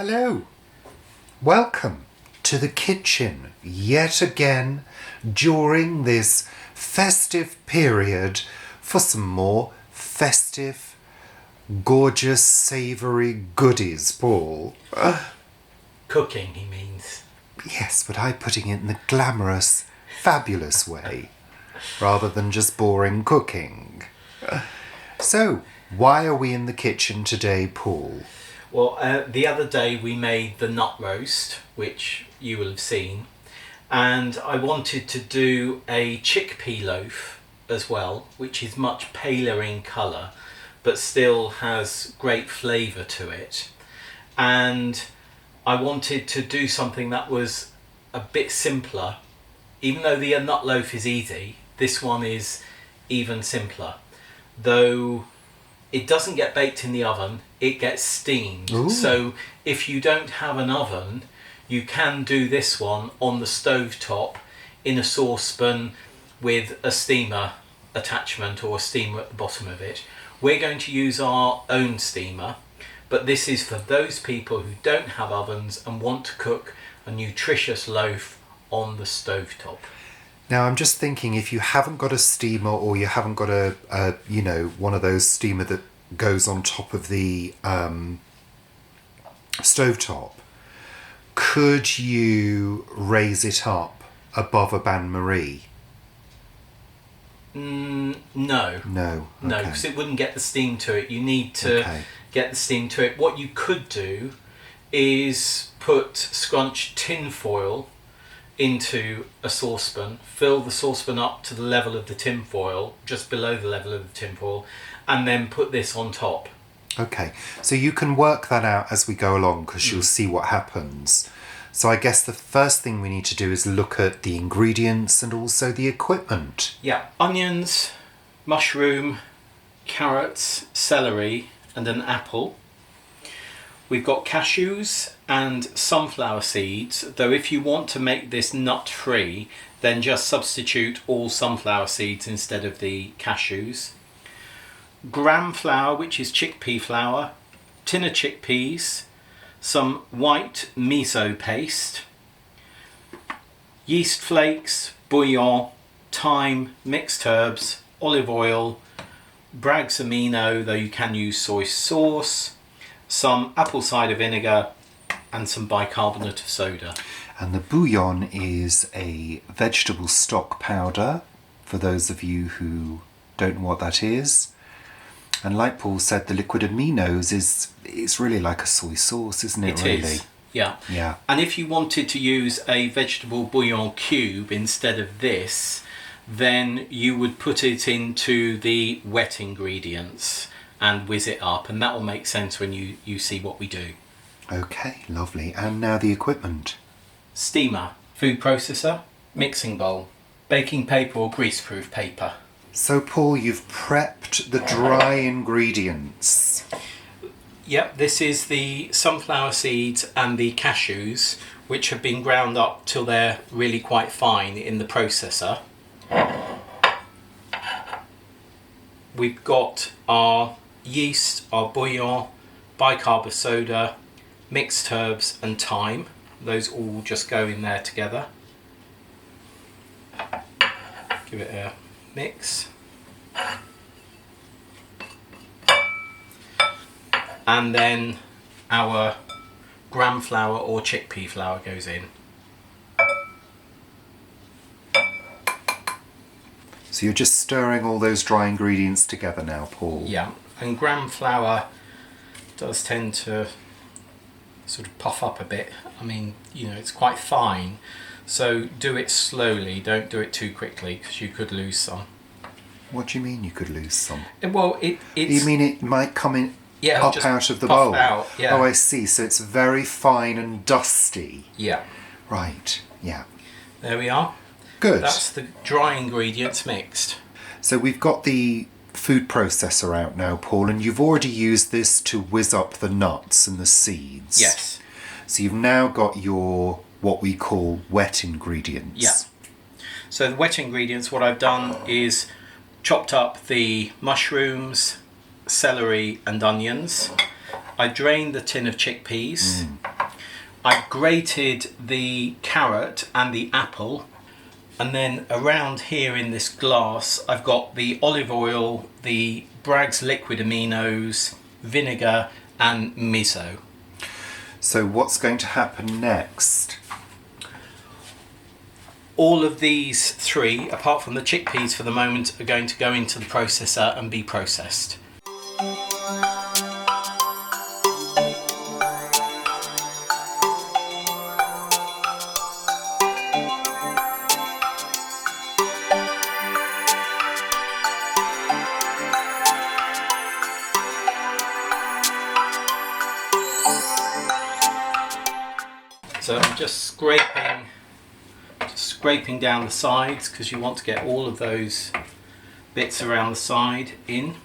Hello. Welcome to the kitchen yet again during this festive period for some more festive, gorgeous, savoury goodies, Paul. Cooking, he means. Yes, but I'm putting it in the glamorous, fabulous way, rather than just boring cooking. So, why are we in the kitchen today, Paul? Well, the other day we made the nut roast, which you will have seen, and I wanted to do a chickpea loaf as well, which is much paler in colour, but still has great flavour to it. And I wanted to do something that was a bit simpler. Even though the nut loaf is easy, this one is even simpler. Though it doesn't get baked in the oven, it gets steamed. Ooh. So if you don't have an oven, you can do this one on the stovetop in a saucepan with a steamer attachment or a steamer at the bottom of it. We're going to use our own steamer, but this is for those people who don't have ovens and want to cook a nutritious loaf on the stovetop. Now, I'm just thinking, if you haven't got a steamer or you haven't got a one of those steamer that goes on top of the stovetop, could you raise it up above a bain-marie? No. No. No, Okay. because it wouldn't get the steam to it. You need to get the steam to it. What you could do is put scrunched tin foil into a saucepan, fill the saucepan up to the level of the tin foil, just below the level of the tin foil, and then put this on top. Okay, so you can work that out as we go along because you'll see what happens. So I guess the first thing we need to do is look at the ingredients and also the equipment. Yeah, onions, mushroom, carrots, celery, and an apple. We've got cashews and sunflower seeds, though if you want to make this nut-free, then just substitute all sunflower seeds instead of the cashews. Gram flour, which is chickpea flour, tin of chickpeas, some white miso paste, yeast flakes, bouillon, thyme, mixed herbs, olive oil, Bragg's amino, though you can use soy sauce, some apple cider vinegar, and some bicarbonate of soda. And the bouillon is a vegetable stock powder, for those of you who don't know what that is. And like Paul said, the liquid aminos it's really like a soy sauce, isn't it? It is, yeah. Yeah. And if you wanted to use a vegetable bouillon cube instead of this, then you would put it into the wet ingredients and whiz it up, and that will make sense when you see what we do. Okay, lovely. And now the equipment. Steamer, food processor, mixing bowl, baking paper or greaseproof paper. So Paul, you've prepped the dry ingredients. Yep, this is the sunflower seeds and the cashews, which have been ground up till they're really quite fine in the processor. We've got our yeast, our bouillon, bicarb of soda, mixed herbs and thyme. Those all just go in there together. Give it a mix. And then our gram flour or chickpea flour goes in. So you're just stirring all those dry ingredients together now, Paul. Yeah, and gram flour does tend to sort of puff up a bit. I mean, it's quite fine, so do it slowly, don't do it too quickly because you could lose some. What do you mean you could lose some? Well, it's... You mean it might come in up just out of the puff bowl? out, yeah. Oh, I see. So it's very fine and dusty. Yeah. Right, yeah. There we are. Good. That's the dry ingredients mixed. So we've got the food processor out now, Paul, and you've already used this to whiz up the nuts and the seeds. Yes. So you've now got your, what we call wet ingredients. Yeah. So the wet ingredients, what I've done is chopped up the mushrooms, celery and onions. I drained the tin of chickpeas I've grated the carrot and the apple, and then around here in this glass I've got the olive oil, the Bragg's liquid aminos, vinegar and miso. So what's going to happen next? All of these three, apart from the chickpeas for the moment, are going to go into the processor and be processed. So I'm just scraping down the sides because you want to get all of those bits around the side in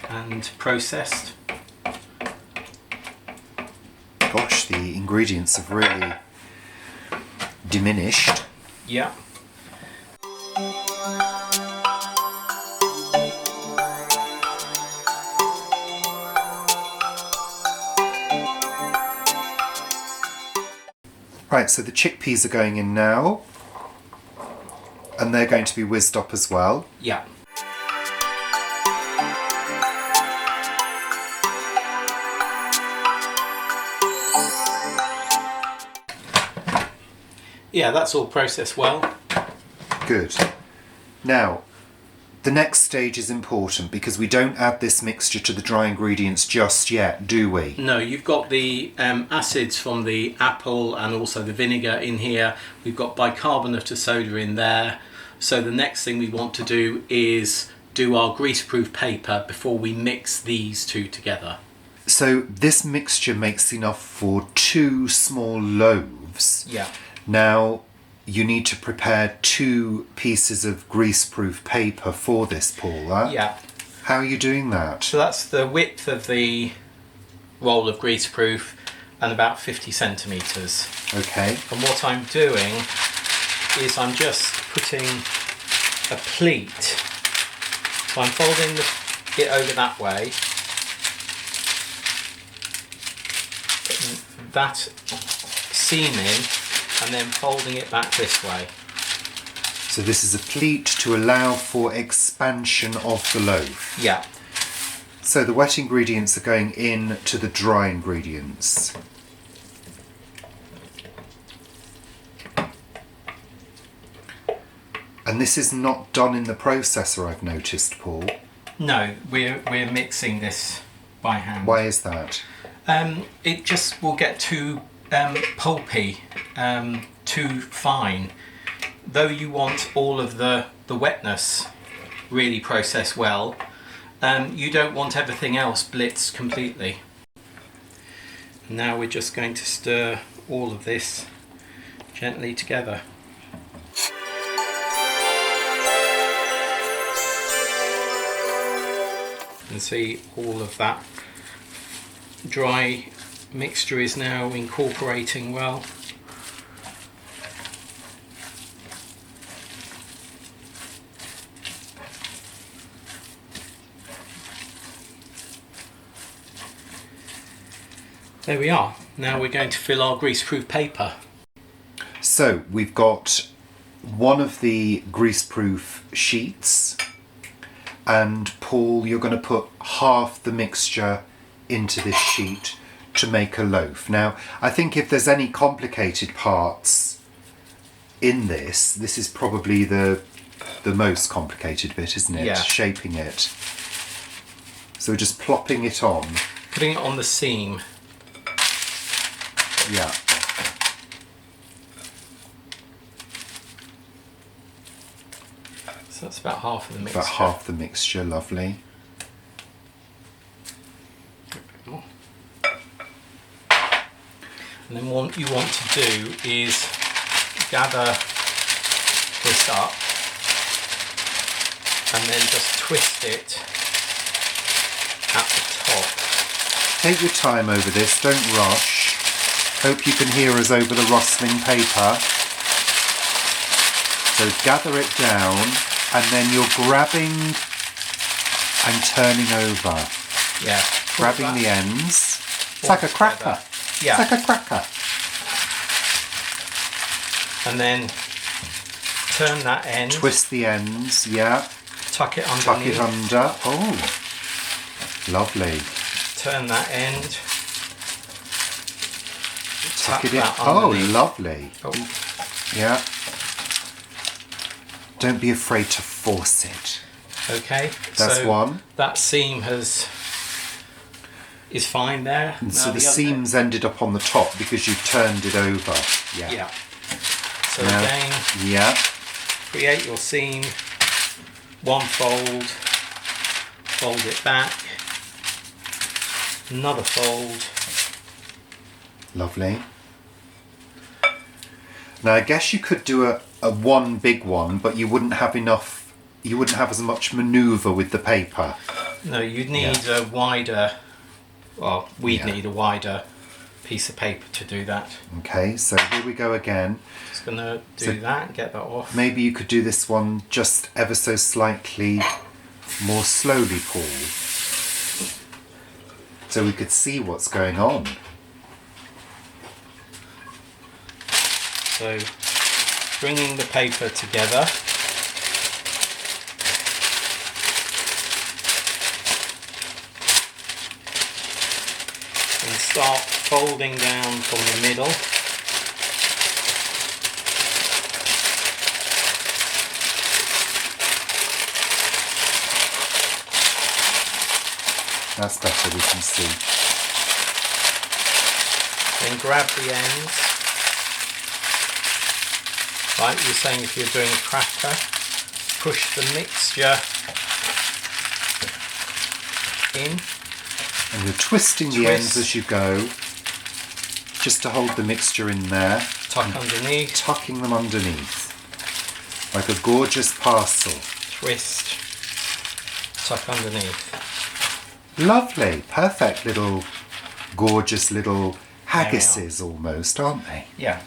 and processed. Gosh, the ingredients have really diminished. Yeah. Right, so the chickpeas are going in now, and they're going to be whizzed up as well. Yeah. Yeah, that's all processed well. Good. Now, the next stage is important because we don't add this mixture to the dry ingredients just yet, do we? No, you've got the acids from the apple and also the vinegar in here. We've got bicarbonate of soda in there. So the next thing we want to do is do our greaseproof paper before we mix these two together. So this mixture makes enough for 2 small loaves. Yeah. Now, you need to prepare 2 pieces of greaseproof paper for this, Paula. Yeah. How are you doing that? So that's the width of the roll of greaseproof and about 50 centimetres. Okay. And what I'm doing is I'm just putting a pleat. So I'm folding it over that way. Putting that seam in and then folding it back this way. So this is a pleat to allow for expansion of the loaf. Yeah. So the wet ingredients are going in to the dry ingredients. And this is not done in the processor, I've noticed, Paul. No, we're mixing this by hand. Why is that? It just will get too pulpy, too fine. Though you want all of the wetness really processed well, you don't want everything else blitzed completely. Now we're just going to stir all of this gently together. And see all of that dry mixture is now incorporating well. There we are. Now we're going to fill our greaseproof paper. So we've got one of the greaseproof sheets, and Paul, you're going to put half the mixture into this sheet to make a loaf. Now, I think if there's any complicated parts in this is probably the most complicated bit, isn't it? Yeah. Shaping it. So we're just plopping it on. Putting it on the seam. Yeah. So that's about half of the mixture. About half the mixture, lovely. And then what you want to do is gather this up and then just twist it at the top. Take your time over this, don't rush. Hope you can hear us over the rustling paper. So gather it down, and then you're grabbing and turning over. Yeah. Grabbing the ends. It's like a cracker. Yeah. It's like a cracker. and then turn that end. Twist the ends, yeah. Tuck it underneath. Tuck it under. Oh, lovely. Turn that end. Tuck it in. that Oh, underneath. lovely. Oh, Yeah. Don't be afraid to force it. okay. That's so one. That seam is fine there. And Now so the other- seam's ended up on the top because you've turned it over. Yeah. Yeah. So Now- again, Yeah. create your seam, one fold, fold it back, another fold. Lovely. Now I guess you could do a one big one, but you wouldn't have enough. You wouldn't have as much manoeuvre with the paper. No, you'd need a wider. Well, we'd Yeah. need a wider piece of paper to do that. Okay, so here we go again. Just gonna do So- that, get that off. Maybe you could do this one just ever so slightly more slowly, Paul, so we could see what's going on. So, bringing the paper together. And start folding down from the middle. That's better, we can see. Then grab the ends. Like you were saying, if you're doing a cracker, push the mixture in. And you're twisting the ends as you go, just to hold the mixture in there. Tuck underneath. Tucking them underneath, like a gorgeous parcel. Twist. Tuck underneath. Lovely, perfect little, gorgeous little haggises almost, aren't they? Yeah.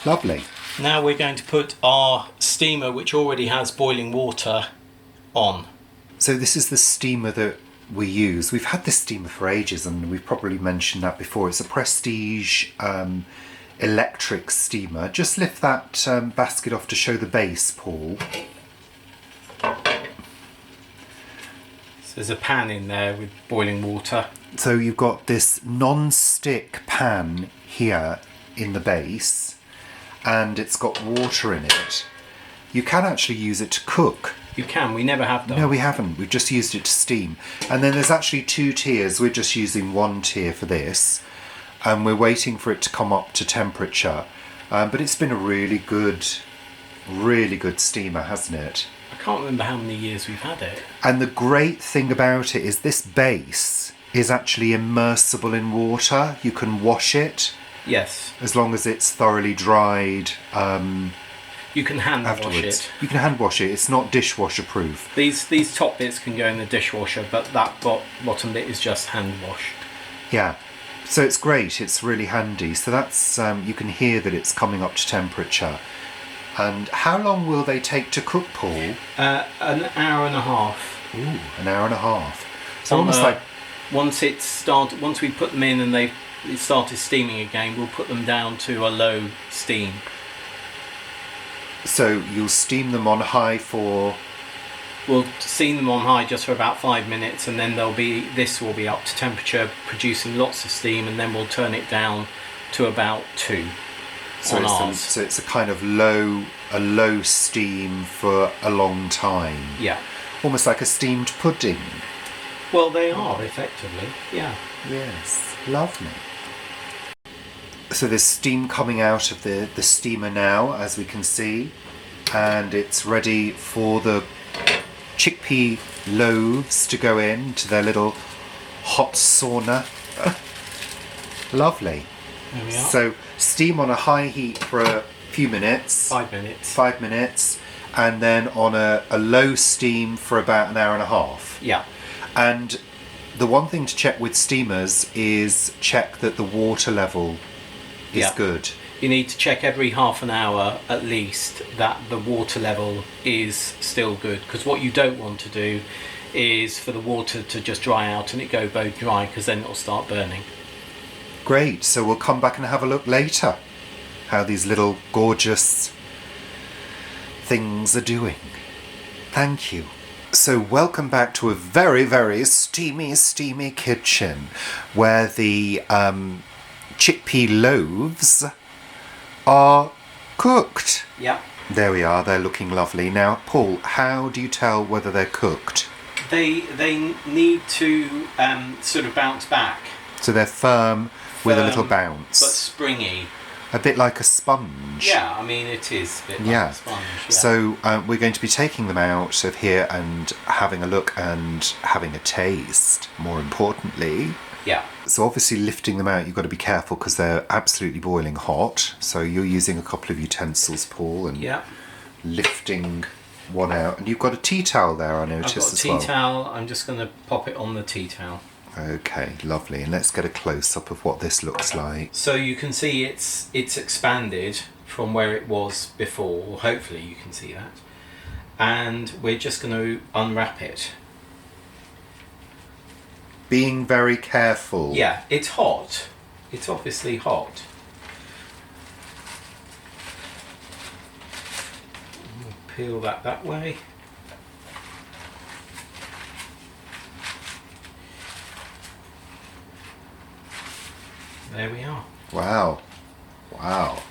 Lovely. Now we're going to put our steamer, which already has boiling water, on. So this is the steamer that we use. We've had this steamer for ages, and we've probably mentioned that before. It's a Prestige electric steamer. Just lift that basket off to show the base, Paul. So there's a pan in there with boiling water. So you've got this non-stick pan here in the base, and it's got water in it. You can actually use it to cook. You can, we never have done. No, we haven't. We've just used it to steam. And then there's actually two tiers. We're just using one tier for this. And we're waiting for it to come up to temperature. But it's been a really good steamer, hasn't it? I can't remember how many years we've had it. And the great thing about it is this base is actually immersible in water. You can wash it Yes. as long as it's thoroughly dried You can hand wash afterwards. it. You can hand wash it. It's not dishwasher proof. These top bits can go in the dishwasher, but that bottom bit is just hand wash. Yeah. So it's great. It's really handy. So that's you can hear that it's coming up to temperature. And how long will they take to cook, Paul? An hour and a half. Ooh, an hour and a half. So On almost a- like Once we put them in and it started steaming again, we'll put them down to a low steam. so you'll steam them on high for We'll steam them on high just for about 5 minutes, and then this will be up to temperature, producing lots of steam, and then we'll turn it down to about 2 on ours. so it's a kind of low steam for a long time. Yeah. Almost like a steamed pudding. Well, they are effectively. Yeah. Yes, lovely. So there's steam coming out of the steamer now, as we can see, and it's ready for the chickpea loaves to go into their little hot sauna. Lovely. There we are. So steam on a high heat for a few minutes. 5 minutes. 5 minutes, and then on a low steam for about an hour and a half. Yeah. And the one thing to check with steamers is check that the water level is Yeah. good. You need to check every half an hour at least that the water level is still good, because what you don't want to do is for the water to just dry out and it go bone dry, because then it'll start burning. Great, so we'll come back and have a look later. how these little gorgeous things are doing. Thank you. So welcome back to a very, very steamy kitchen where the chickpea loaves are cooked. Yeah. There we are, they're looking lovely. Now, Paul, how do you tell whether they're cooked? They need to sort of bounce back. So they're firm with a little bounce. But springy. A bit like a sponge. Yeah, I mean it is a bit like a sponge. Yeah. So we're going to be taking them out of here and having a look and having a taste, more importantly. Yeah. So obviously lifting them out, you've got to be careful because they're absolutely boiling hot. So you're using a couple of utensils, Paul, and lifting one out. And you've got a tea towel there, I noticed as well. I've got a tea towel. I'm just going to pop it on the tea towel. Okay, lovely. And let's get a close-up of what this looks like. So you can see it's expanded from where it was before, or hopefully you can see that. And we're just going to unwrap it. Being very careful. Yeah, it's hot. It's obviously hot. We'll peel that way. There we are. Wow. Wow.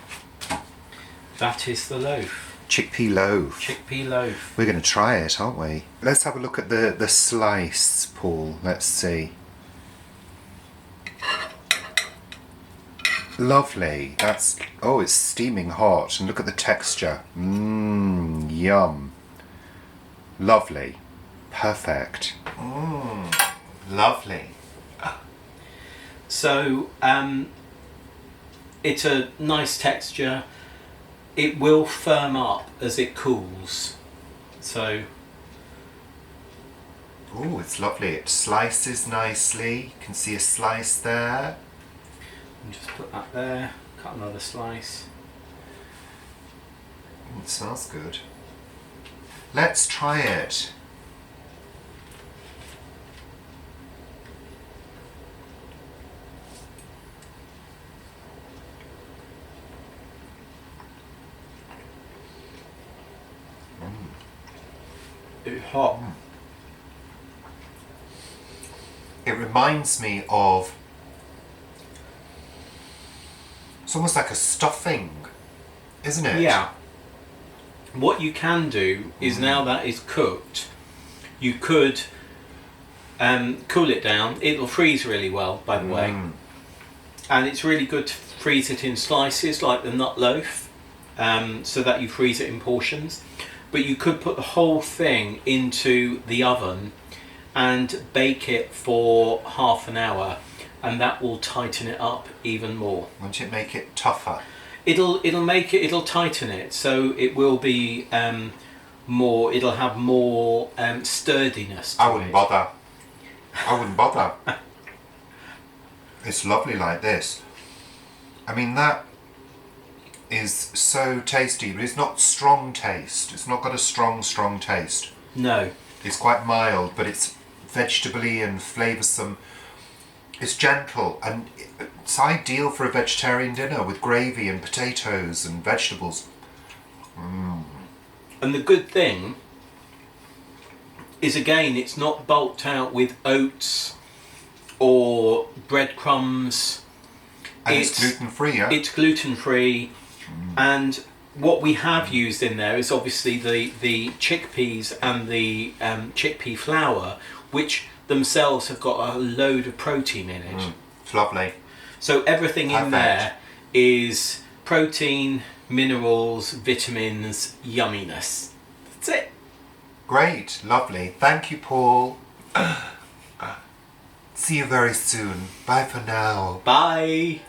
That is the loaf. Chickpea loaf. Chickpea loaf. We're going to try it, aren't we? Let's have a look at the slice, Paul. Let's see. Lovely. That's... Oh, it's steaming hot. And look at the texture. Mmm, yum. Lovely. Perfect. Mmm, lovely. So, it's a nice texture. It will firm up as it cools. So... Oh, it's lovely. It slices nicely. You can see a slice there. And just put that there. Cut another slice. It smells good. Let's try it. It's hot. It reminds me of... It's almost like a stuffing, isn't it? Yeah. What you can do is now that it's cooked, you could cool it down. It'll freeze really well, by the way. And it's really good to freeze it in slices like the nut loaf, so that you freeze it in portions. But you could put the whole thing into the oven and bake it for half an hour, and that will tighten it up even more. Won't it make it tougher? It'll tighten it, so it will be more. It'll have more sturdiness to I wouldn't bother. I wouldn't bother. It's lovely like this. I mean, that is so tasty, but it's not strong taste. It's not got a strong taste. No. It's quite mild, but it's vegetable-y and flavoursome. It's gentle, and it's ideal for a vegetarian dinner with gravy and potatoes and vegetables. And the good thing is, again, it's not bulked out with oats or breadcrumbs. And it's gluten-free, yeah? It's gluten-free. And what we have used in there is obviously the chickpeas and the chickpea flour, which themselves have got a load of protein in it. It's lovely. So everything in there is protein, minerals, vitamins, yumminess. That's it. Great, lovely. Thank you, Paul. See you very soon. Bye for now. Bye.